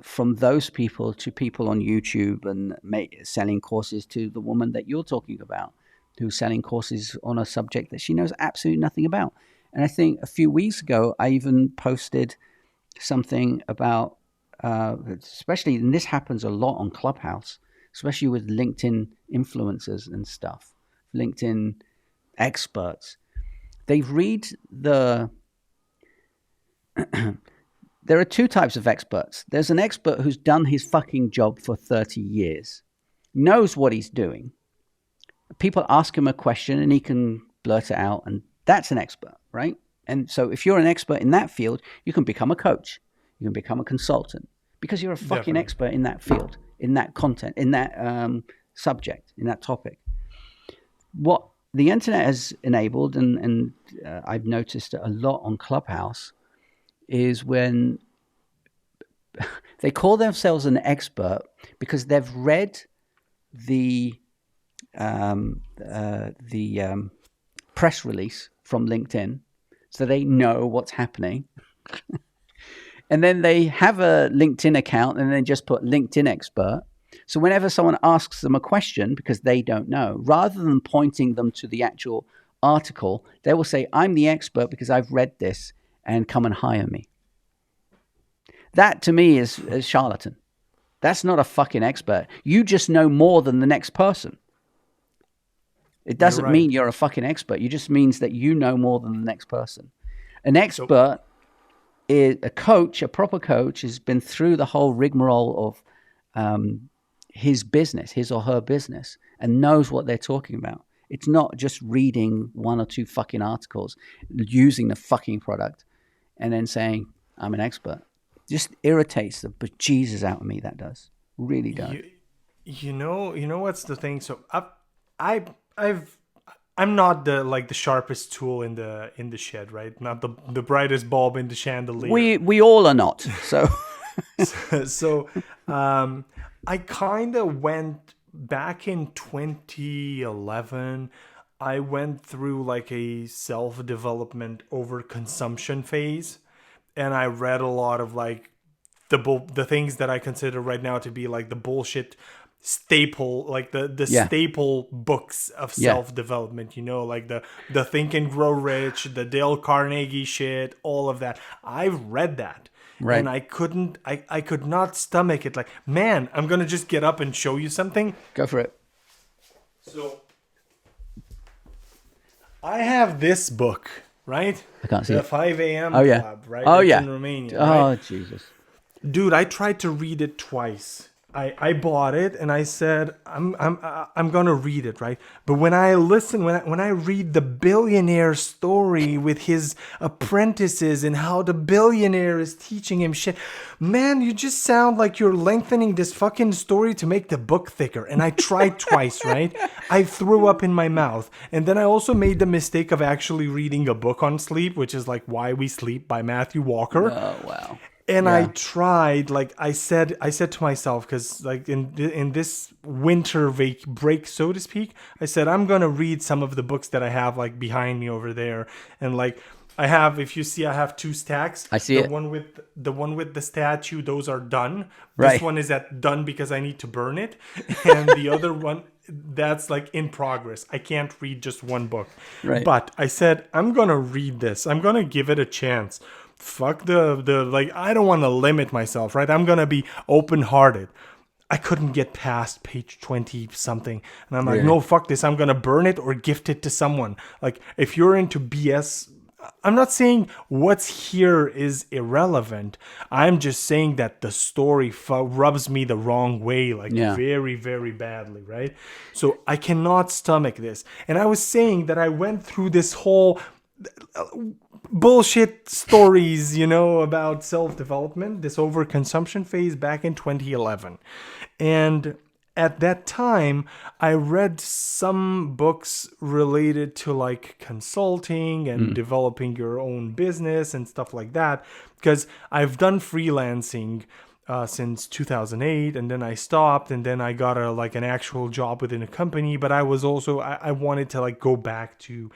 from those people to people on YouTube and selling courses to the woman that you're talking about, who's selling courses on a subject that she knows absolutely nothing about. And I think a few weeks ago, I even posted something about, especially, and this happens a lot on Clubhouse, especially with LinkedIn influencers and stuff, LinkedIn experts. They read there are 2 types of experts. There's an expert who's done his fucking job for 30 years, knows what he's doing. People ask him a question and he can blurt it out, and that's an expert, right? And so if you're an expert in that field, you can become a coach, you can become a consultant, because you're a fucking expert in that field, in that content, in that subject, in that topic. What the internet has enabled, and I've noticed it a lot on Clubhouse, is when they call themselves an expert because they've read the press release from LinkedIn, so they know what's happening. And then they have a LinkedIn account and then just put LinkedIn expert. So whenever someone asks them a question because they don't know, rather than pointing them to the actual article, they will say, I'm the expert because I've read this, and come and hire me. That to me is charlatan. That's not a fucking expert. You just know more than the next person. It doesn't mean you're a fucking expert. It just means that you know more than the next person. An expert is a coach, a proper coach, has been through the whole rigmarole of his business, his or her business, and knows what they're talking about. It's not just reading 1 or 2 fucking articles, using the fucking product, and then saying, I'm an expert. Just irritates the bejesus out of me, that does. Really does. You know what's the thing? So I'm not the sharpest tool in the shed, right? Not the brightest bulb in the chandelier. We all are not. So so I kind of went back in 2011. I went through like a self-development overconsumption phase, and I read a lot of like the things that I consider right now to be like the bullshit staple, like the Yeah. staple books of Yeah. self-development, like the Think and Grow Rich, the Dale Carnegie shit, all of that. I've read that. Right. And I could not stomach it. Like, man, I'm gonna just get up and show you something. Go for it. So I have this book, right? I can't see the it. 5 a.m. Oh, yeah. Club, right? Oh, It's yeah. in Romania, Oh, right? Jesus. Dude, I tried to read it twice. I bought it and I said I'm gonna read it, right? But when I listen, when I read the billionaire story with his apprentices and how the billionaire is teaching him shit, man, you just sound like you're lengthening this fucking story to make the book thicker. And I tried twice, right? I threw up in my mouth, and then I also made the mistake of actually reading a book on sleep, which is like Why We Sleep by Matthew Walker. Oh, wow. And Yeah. I tried, like I said to myself, because like in this winter break, so to speak, I said I'm gonna read some of the books that I have like behind me over there, and like I have, if you see, I have two stacks. I see the it. The one with the statue, those are done. Right. This one is done because I need to burn it, and the other one, that's like in progress. I can't read just one book. Right. But I said I'm gonna read this. I'm gonna give it a chance. Fuck the like, I don't want to limit myself, right? I'm gonna be open-hearted. I couldn't get past page 20 something, and I'm like, Really? no, fuck this. I'm gonna burn it or gift it to someone. Like, if you're into BS, I'm not saying what's here is irrelevant. I'm just saying that the story rubs me the wrong way, like very, very badly, right? So I cannot stomach this. And I was saying that I went through this whole bullshit stories, about self-development, this overconsumption phase back in 2011. And at that time, I read some books related to like consulting and developing your own business and stuff like that, because I've done freelancing since 2008, and then I stopped, and then I got an actual job within a company. But I was also, I wanted to like go back to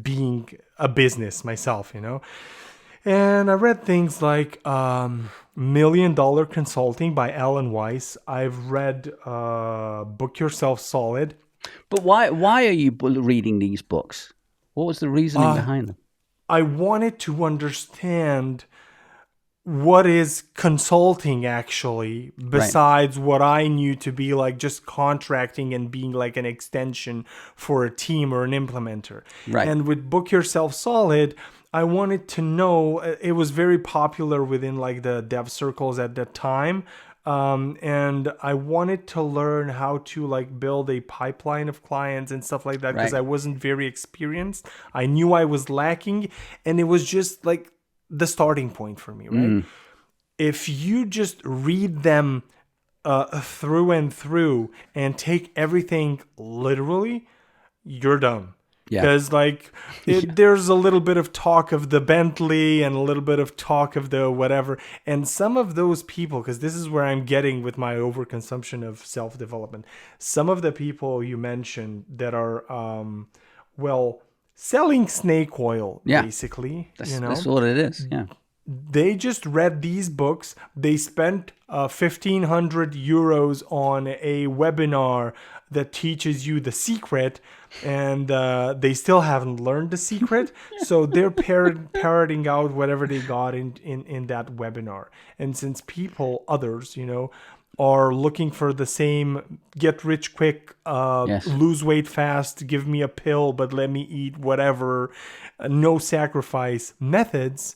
being a business myself, And I read things like $1 Million Consulting by Alan Weiss. I've read Book Yourself Solid. But why are you reading these books? What was the reasoning behind them? I wanted to understand what is consulting actually, besides what I knew to be like just contracting and being like an extension for a team or an implementer. Right. And with Book Yourself Solid, I wanted to know, it was very popular within like the dev circles at that time. And I wanted to learn how to like build a pipeline of clients and stuff like that, because I wasn't very experienced. I knew I was lacking, and it was just like the starting point for me, right? If you just read them through and through and take everything literally, you're dumb. Because like there's a little bit of talk of the Bentley and a little bit of talk of the whatever, and some of those people, because this is where I'm getting with my overconsumption of self-development, some of the people you mentioned that are selling snake oil, basically. That's what it is. Yeah. They just read these books. They spent 1,500 euros on a webinar that teaches you the secret, and they still haven't learned the secret. So they're parroting out whatever they got in that webinar. And since others, are looking for the same get rich quick, lose weight fast, give me a pill, but let me eat whatever, no sacrifice methods,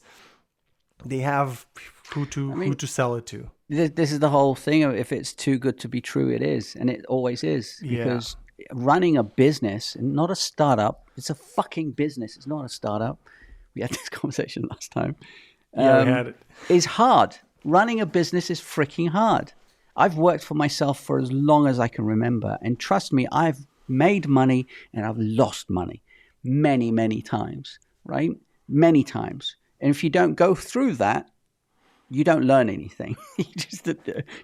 they have who to sell it to. This is the whole thing of, if it's too good to be true, it is. And it always is. Because running a business, and not a startup, it's a fucking business. It's not a startup. We had this conversation last time. We had it. Is hard. Running a business is freaking hard. I've worked for myself for as long as I can remember. And trust me, I've made money and I've lost money many, many times, right? Many times. And if you don't go through that, you don't learn anything.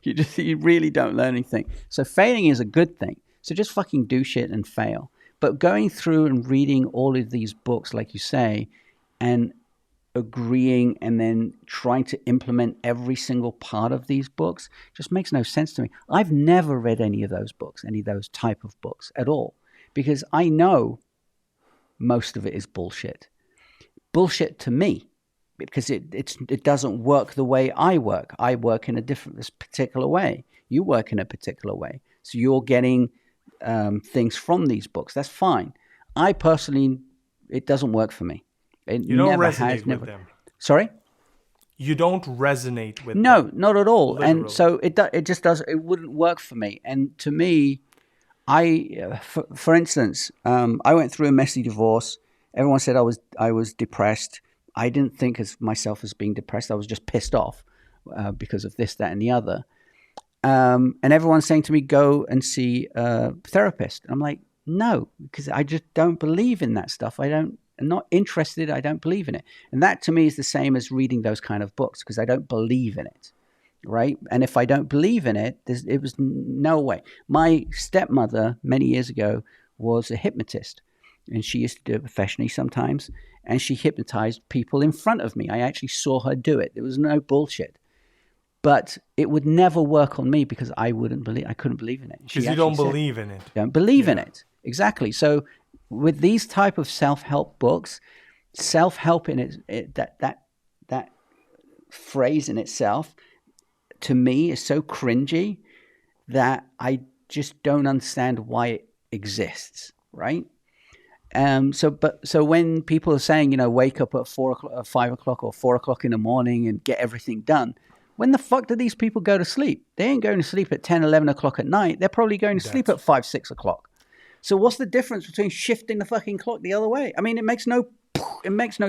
You really don't learn anything. So failing is a good thing. So just fucking do shit and fail. But going through and reading all of these books, like you say, and agreeing and then trying to implement every single part of these books just makes no sense to me. I've never read any of those books, any of those type of books at all, because I know most of it is bullshit. Bullshit to me, because it doesn't work the way I work. I work in this particular way. You work in a particular way. So you're getting things from these books. That's fine. I personally, it doesn't work for me. You don't resonate with them. Sorry? You don't resonate with them. No, not at all. Literally. And so it just does. It wouldn't work for me. And to me, for instance, I went through a messy divorce. Everyone said I was depressed. I didn't think of myself as being depressed. I was just pissed off because of this, that, and the other. And everyone's saying to me, go and see a therapist. And I'm like, no, because I just don't believe in that stuff. I'm not interested. I don't believe in it. And that to me is the same as reading those kind of books, because I don't believe in it. Right. And if I don't believe in it, it was no way. My stepmother many years ago was a hypnotist, and she used to do it professionally sometimes. And she hypnotized people in front of me. I actually saw her do it. There was no bullshit. But it would never work on me because I couldn't believe in it. Because you don't believe in it. Don't believe in it. Exactly. So with these type of self-help books, self-help in that phrase in itself, to me, is so cringy that I just don't understand why it exists, right? So when people are saying, wake up at 4 o'clock, 5 o'clock or 4 o'clock in the morning and get everything done, when the fuck do these people go to sleep? They ain't going to sleep at 10, 11 o'clock at night. They're probably going to sleep at 5, 6 o'clock. So what's the difference between shifting the fucking clock the other way? I mean, it makes no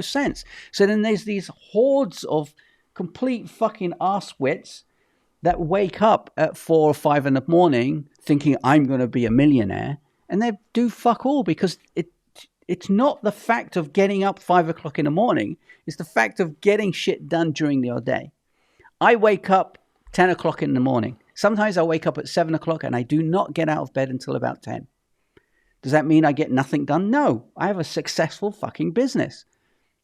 sense. So then there's these hordes of complete fucking arsewits that wake up at 4 or 5 in the morning thinking I'm going to be a millionaire, and they do fuck all, because it's not the fact of getting up 5 o'clock in the morning. It's the fact of getting shit done during the day. I wake up 10 o'clock in the morning. Sometimes I wake up at 7 o'clock and I do not get out of bed until about 10. Does that mean I get nothing done? No, I have a successful fucking business,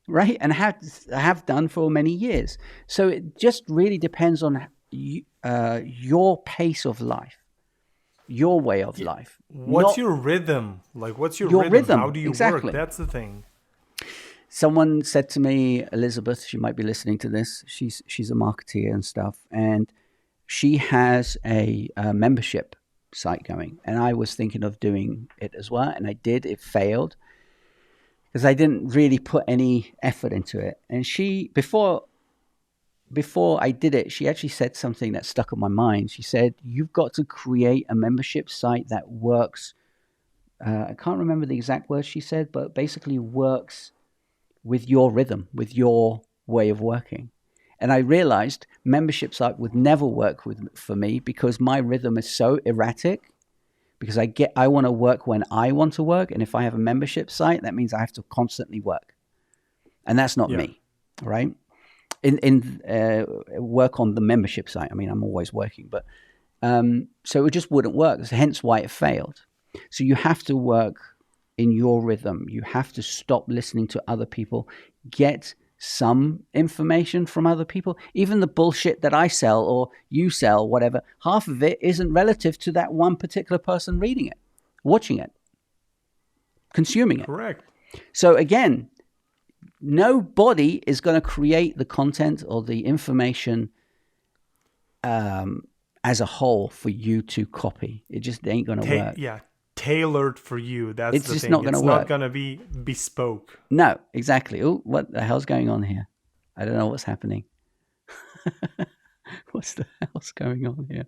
right? And I have done for many years. So it just really depends on your pace of life, your way of life. What's your rhythm? Like, what's your rhythm? How do you work? That's the thing. Someone said to me, Elizabeth, she might be listening to this. She's a marketeer and stuff, and she has a membership site going. And I was thinking of doing it as well, and I did. It failed because I didn't really put any effort into it. And she, before I did it, she actually said something that stuck in my mind. She said, "You've got to create a membership site that works." I can't remember the exact words she said, but basically works with your rhythm, with your way of working. And I realized membership site would never work for me, because my rhythm is so erratic, because I want to work when I want to work. And if I have a membership site, that means I have to constantly work. And that's not me, right? In work on the membership site. I mean, I'm always working, but so it just wouldn't work. Hence why it failed. So you have to work in your rhythm. You have to stop listening to other people. Get some information from other people. Even the bullshit that I sell or you sell, whatever, half of it isn't relative to that one particular person reading it, watching it, consuming it. Correct. So again, nobody is going to create the content or the information as a whole for you to copy. It just ain't going to work. Yeah. Tailored for you. That's it's the just thing. Not going to work. It's not going to be bespoke. No, exactly. Oh, what the hell's going on here? I don't know what's happening. What's the hell's going on here?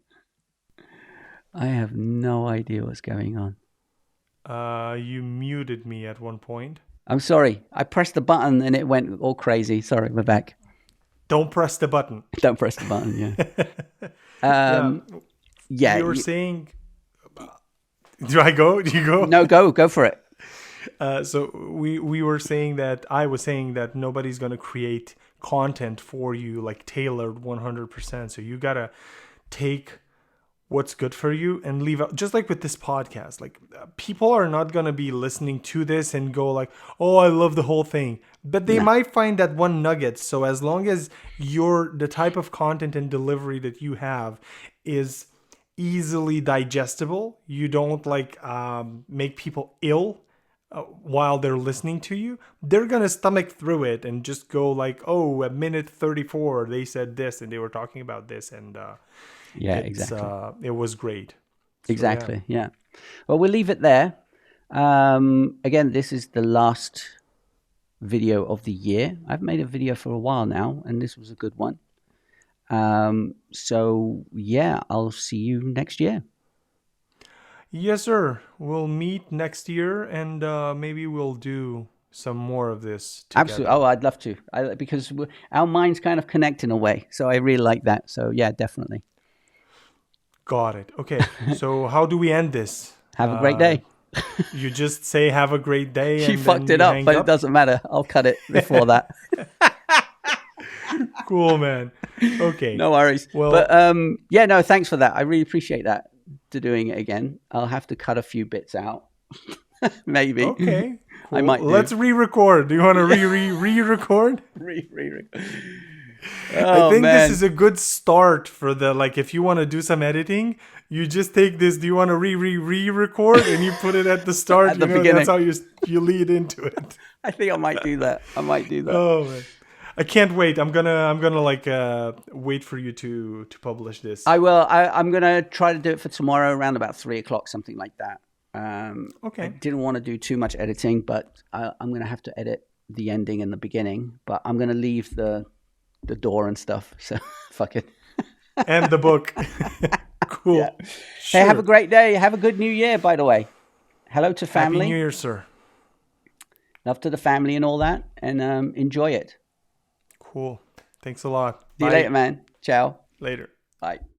I have no idea what's going on. You muted me at one point. I'm sorry. I pressed the button and it went all crazy. Sorry, we're back. Don't press the button. Don't press the button, yeah. Yeah. You were saying... Do I go? Do you go? No, go for it. So we were saying that I was saying that nobody's going to create content for you like tailored 100%. So you got to take what's good for you and leave out, just like with this podcast. Like people are not going to be listening to this and go like, oh, I love the whole thing, but they might find that one nugget. So as long as the type of content and delivery that you have is easily digestible, you don't like make people ill while they're listening to you, they're gonna stomach through it and just go like, oh, at minute 34 they said this and they were talking about this, and exactly. It was great. Exactly. Yeah. Well, we'll leave it there. Again, this is the last video of the year. I've made a video for a while now, and this was a good one. So yeah, I'll see you next year. Yes, sir. We'll meet next year, and maybe we'll do some more of this together. Absolutely. Oh, I'd love to. Because our minds kind of connect in a way. So I really like that. So yeah, definitely. Got it. Okay. So how do we end this? Have a great day. You just say have a great day. She fucked it up, but it doesn't matter. I'll cut it before that. Cool, man. Okay. No worries. Well, but yeah, no, thanks for that. I really appreciate that. To doing it again. I'll have to cut a few bits out. Maybe. Okay. Cool. I might do. Let's re-record. Do you want to re-record? I think this is a good start for the, like, if you want to do some editing, you just take this. Do you want to re-record and you put it at the start? At the beginning. That's how you lead into it. I think I might do that. Oh man. I can't wait. I'm gonna like wait for you to publish this. I will. I'm gonna try to do it for tomorrow around about 3:00, something like that. Okay. I didn't want to do too much editing, but I'm gonna have to edit the ending and the beginning. But I'm gonna leave the door and stuff. So fuck it. And the book. Cool. Yeah. Sure. Hey, have a great day. Have a good New Year, by the way. Hello to family. Happy New Year, sir. Love to the family and all that, and enjoy it. Cool. Thanks a lot. See you later, man. Ciao. Later. Bye.